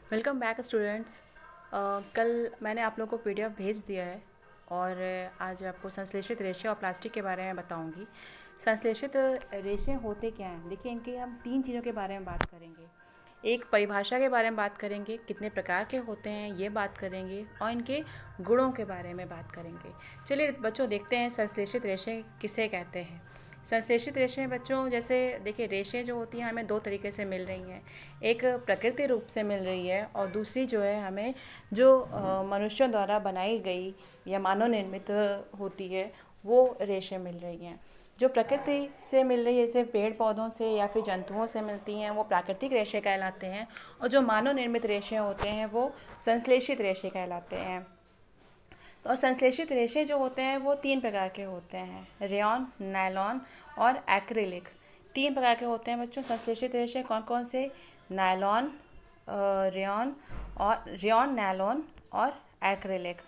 Welcome back students. कल मैंने आप लोगों को पीडीएफ भेज दिया है और आज आपको संश्लेषित रेशे और प्लास्टिक के बारे में बताऊंगी। संश्लेषित रेशे होते क्या हैं? देखिए, इनके हम 3 चीज़ों के बारे में बात करेंगे। एक परिभाषा के बारे में बात करेंगे, कितने प्रकार के होते हैं ये बात करेंगे, और इनके गुणों के बारे में बात करेंगे। चलिए बच्चों, देखते हैं संश्लेषित रेशे किसे कहते हैं। संश्लेषित रेशे बच्चों, जैसे देखिए, रेशे जो होती हैं हमें 2 तरीके से मिल रही हैं। एक प्रकृति रूप से मिल रही है और दूसरी जो है हमें जो मनुष्यों द्वारा बनाई गई या मानव निर्मित होती है, वो रेशे मिल रही हैं। जो प्रकृति से मिल रही है, जैसे पेड़ पौधों से या फिर जंतुओं से मिलती हैं, वो प्राकृतिक रेशे कहलाते हैं। और जो मानव निर्मित रेशे होते हैं वो संश्लेषित रेशे कहलाते हैं। और संश्लेषित रेशे जो होते हैं वो 3 प्रकार के होते हैं, रेयॉन, नायलॉन और एक्रिलिक। 3 प्रकार के होते हैं बच्चों संश्लेषित रेशे। कौन कौन से? नायलॉन, रेयॉन, नायलॉन और एक्रिलिक।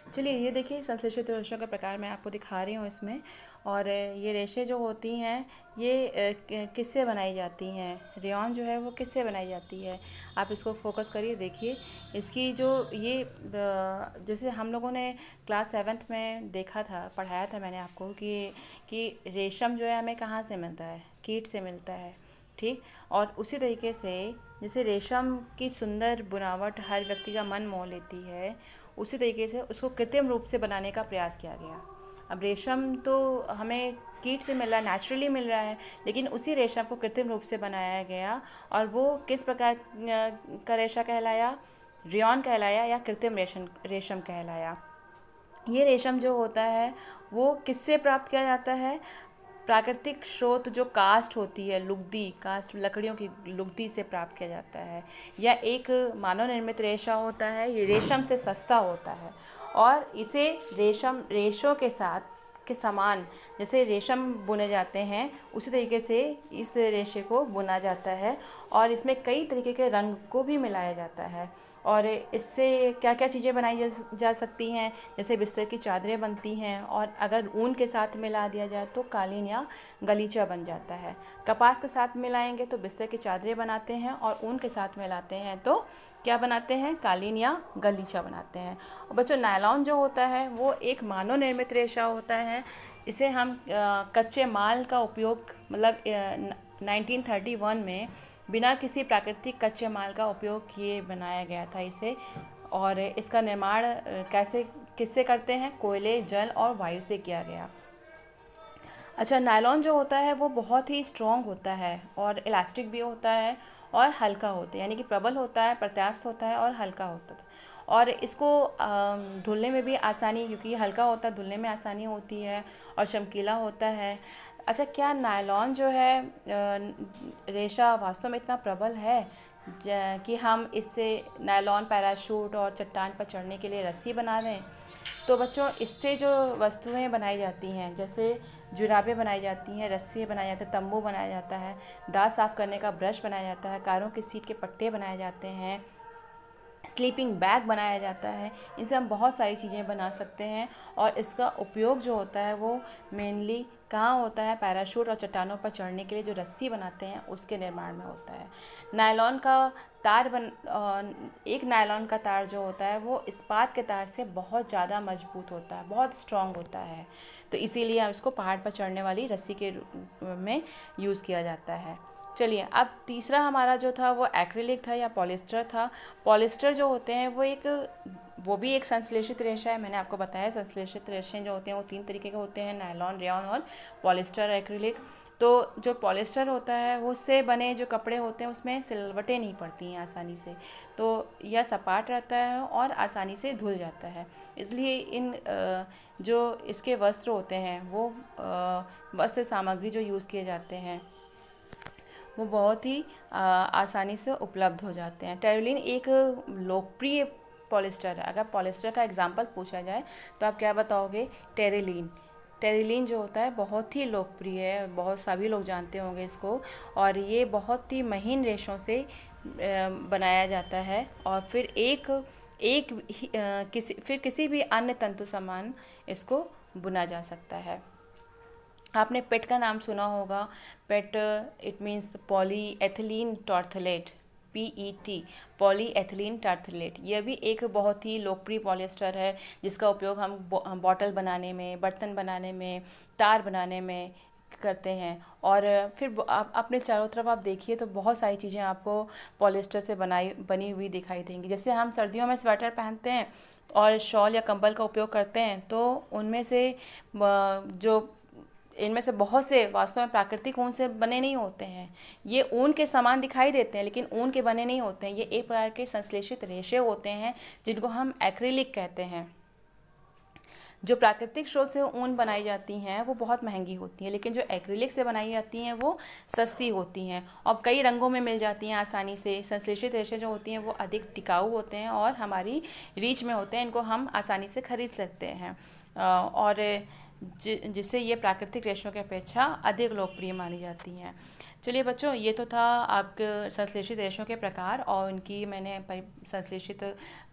चलिए ये देखिए, संश्लेषित रेशों का प्रकार मैं आपको दिखा रही हूँ इसमें। और ये रेशे जो होती हैं ये किससे बनाई जाती हैं? रेयॉन जो है वो किससे बनाई जाती है? आप इसको फोकस करिए, देखिए इसकी जो ये जैसे हम लोगों ने क्लास 7th में देखा था, पढ़ाया था मैंने आपको कि रेशम जो है हमें कहाँ से मिलता है? कीट से मिलता है, ठीक। और उसी तरीके से जैसे रेशम की सुंदर बुनावट हर व्यक्ति का मन मोह लेती है, उसी तरीके से उसको कृत्रिम रूप से बनाने का प्रयास किया गया। अब रेशम तो हमें कीट से मिल रहा है, नेचुरली मिल रहा है, लेकिन उसी रेशम को कृत्रिम रूप से बनाया गया। और वो किस प्रकार का रेशा कहलाया? रेयॉन कहलाया या कृत्रिम रेशम कहलाया। ये रेशम जो होता है वो किससे प्राप्त किया जाता है? प्राकृतिक स्रोत जो कास्ट होती है, लुगदी कास्ट, लकड़ियों की लुगदी से प्राप्त किया जाता है। या एक मानव निर्मित रेशा होता है, ये रेशम से सस्ता होता है और इसे रेशों के समान जैसे रेशम बुने जाते हैं, उसी तरीके से इस रेशे को बुना जाता है। और इसमें कई तरीके के रंग को भी मिलाया जाता है। और इससे क्या क्या चीज़ें बनाई जा सकती हैं? जैसे बिस्तर की चादरें बनती हैं, और अगर ऊन के साथ मिला दिया जाए तो कालीन या गलीचा बन जाता है। कपास के साथ मिलाएंगे तो बिस्तर की चादरें बनाते हैं, और ऊन के साथ मिलाते हैं तो क्या बनाते हैं? कालीन या गलीचा बनाते हैं। और बच्चों, नायलॉन जो होता है वो एक मानव निर्मित रेशा होता है। इसे हम कच्चे माल का उपयोग, मतलब 1931 में बिना किसी प्राकृतिक कच्चे माल का उपयोग किए बनाया गया था इसे। और इसका निर्माण किससे करते हैं? कोयले, जल और वायु से किया गया। अच्छा, नायलॉन जो होता है वो बहुत ही स्ट्रॉन्ग होता है और इलास्टिक भी होता है और हल्का होता है, यानी कि प्रबल होता है, प्रत्यास्थ होता है और हल्का होता है। और इसको धुलने में भी आसानी, क्योंकि ये हल्का होता है, धुलने में आसानी होती है और चमकीला होता है। अच्छा, क्या नायलॉन जो है रेशा वास्तव में इतना प्रबल है कि हम इससे नायलॉन पैराशूट और चट्टान पर चढ़ने के लिए रस्सी बना दें? तो बच्चों, इससे जो वस्तुएं बनाई जाती हैं, जैसे जुराबें बनाई जाती हैं, रस्सी बनाई जाती है, तंबू बनाया जाता है, दांत साफ़ करने का ब्रश बनाया जाता है, कारों की सीट के पट्टे बनाए जाते हैं, स्लीपिंग बैग बनाया जाता है। इनसे हम बहुत सारी चीज़ें बना सकते हैं। और इसका उपयोग जो होता है वो मेनली कहाँ होता है? पैराशूट और चट्टानों पर चढ़ने के लिए जो रस्सी बनाते हैं उसके निर्माण में होता है। नायलॉन का एक नायलॉन का तार जो होता है वो इस्पात के तार से बहुत ज़्यादा मजबूत होता है, बहुत स्ट्रॉन्ग होता है। तो इसीलिए हम इसको पहाड़ पर चढ़ने वाली रस्सी के रूप में यूज़ किया जाता है। चलिए, अब तीसरा हमारा जो था वो एक्रिलिक था या पॉलिस्टर था। पॉलिस्टर जो होते हैं वो भी एक संश्लेषित रेशा है। मैंने आपको बताया संश्लेषित रेशे जो होते हैं वो 3 तरीके के होते हैं, नायलॉन, रेयॉन और पॉलिस्टर, एक्रिलिक। तो जो पॉलिस्टर होता है उससे बने जो कपड़े होते हैं उसमें सिलवटें नहीं पड़ती हैं आसानी से, तो यह सपाट रहता है और आसानी से धुल जाता है। इसलिए जो इसके वस्त्र होते हैं वो वस्त्र सामग्री जो यूज़ किए जाते हैं वो बहुत ही आसानी से उपलब्ध हो जाते हैं। टेरिलीन एक लोकप्रिय पॉलिस्टर है। अगर पॉलिस्टर का एग्जाम्पल पूछा जाए तो आप क्या बताओगे? टेरिलीन। टेरिलीन जो होता है बहुत ही लोकप्रिय है, बहुत सभी लोग जानते होंगे इसको। और ये बहुत ही महीन रेशों से बनाया जाता है और फिर किसी भी अन्य तंतु समान इसको बुना जा सकता है। आपने पेट का नाम सुना होगा। PET it means polyethylene terephthalate. PET, polyethylene terephthalate. यह भी एक बहुत ही लोकप्रिय पॉलिएस्टर है जिसका उपयोग हम बॉटल बनाने में, बर्तन बनाने में, तार बनाने में करते हैं। और फिर आप अपने चारों तरफ आप देखिए तो बहुत सारी चीज़ें आपको पॉलिएस्टर से बनी हुई दिखाई देंगी। जैसे हम सर्दियों में स्वेटर पहनते हैं और शॉल या कंबल का उपयोग करते हैं, तो उनमें से जो इनमें से बहुत से वास्तव में प्राकृतिक ऊन से बने नहीं होते हैं। ये ऊन के समान दिखाई देते हैं लेकिन ऊन के बने नहीं होते हैं। ये एक प्रकार के संश्लेषित रेशे होते हैं जिनको हम एक्रिलिक कहते हैं। जो प्राकृतिक स्रोत से ऊन बनाई जाती हैं वो बहुत महंगी होती हैं, लेकिन जो एक्रिलिक से बनाई जाती हैं वो सस्ती होती हैं और कई रंगों में मिल जाती हैं आसानी से। संश्लेषित रेशे जो होती हैं वो अधिक टिकाऊ होते हैं और हमारी रीच में होते हैं, इनको हम आसानी से खरीद सकते हैं और जिससे ये प्राकृतिक रेशों की अपेक्षा अधिक लोकप्रिय मानी जाती हैं। चलिए बच्चों, ये तो था आपके संश्लेषित रेशों के प्रकार और उनकी मैंने संश्लेषित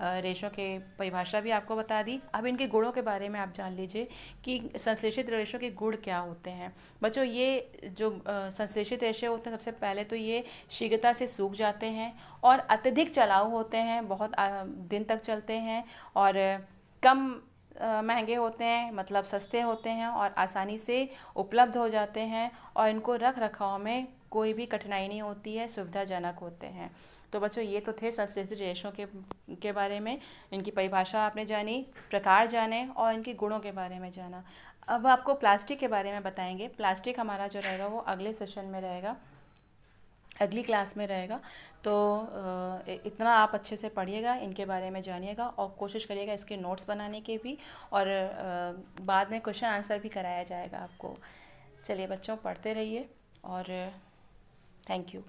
रेशों के परिभाषा भी आपको बता दी। अब इनके गुणों के बारे में आप जान लीजिए कि संश्लेषित रेशों के गुण क्या होते हैं। बच्चों, ये जो संश्लेषित रेशे होते हैं, सबसे पहले तो ये शीघ्रता से सूख जाते हैं और अत्यधिक चलाऊ होते हैं, बहुत दिन तक चलते हैं और कम महंगे होते हैं, मतलब सस्ते होते हैं और आसानी से उपलब्ध हो जाते हैं और इनको रख रखाव में कोई भी कठिनाई नहीं होती है, सुविधाजनक होते हैं। तो बच्चों, ये तो थे संश्लेषित रेशों के बारे में। इनकी परिभाषा आपने जानी, प्रकार जाने और इनके गुणों के बारे में जाना। अब आपको प्लास्टिक के बारे में बताएंगे। प्लास्टिक हमारा जो रहेगा वो अगले सेशन में रहेगा, अगली क्लास में रहेगा। तो इतना आप अच्छे से पढ़िएगा, इनके बारे में जानिएगा और कोशिश करिएगा इसके नोट्स बनाने के भी, और बाद में क्वेश्चन आंसर भी कराया जाएगा आपको। चलिए बच्चों, पढ़ते रहिए और थैंक यू।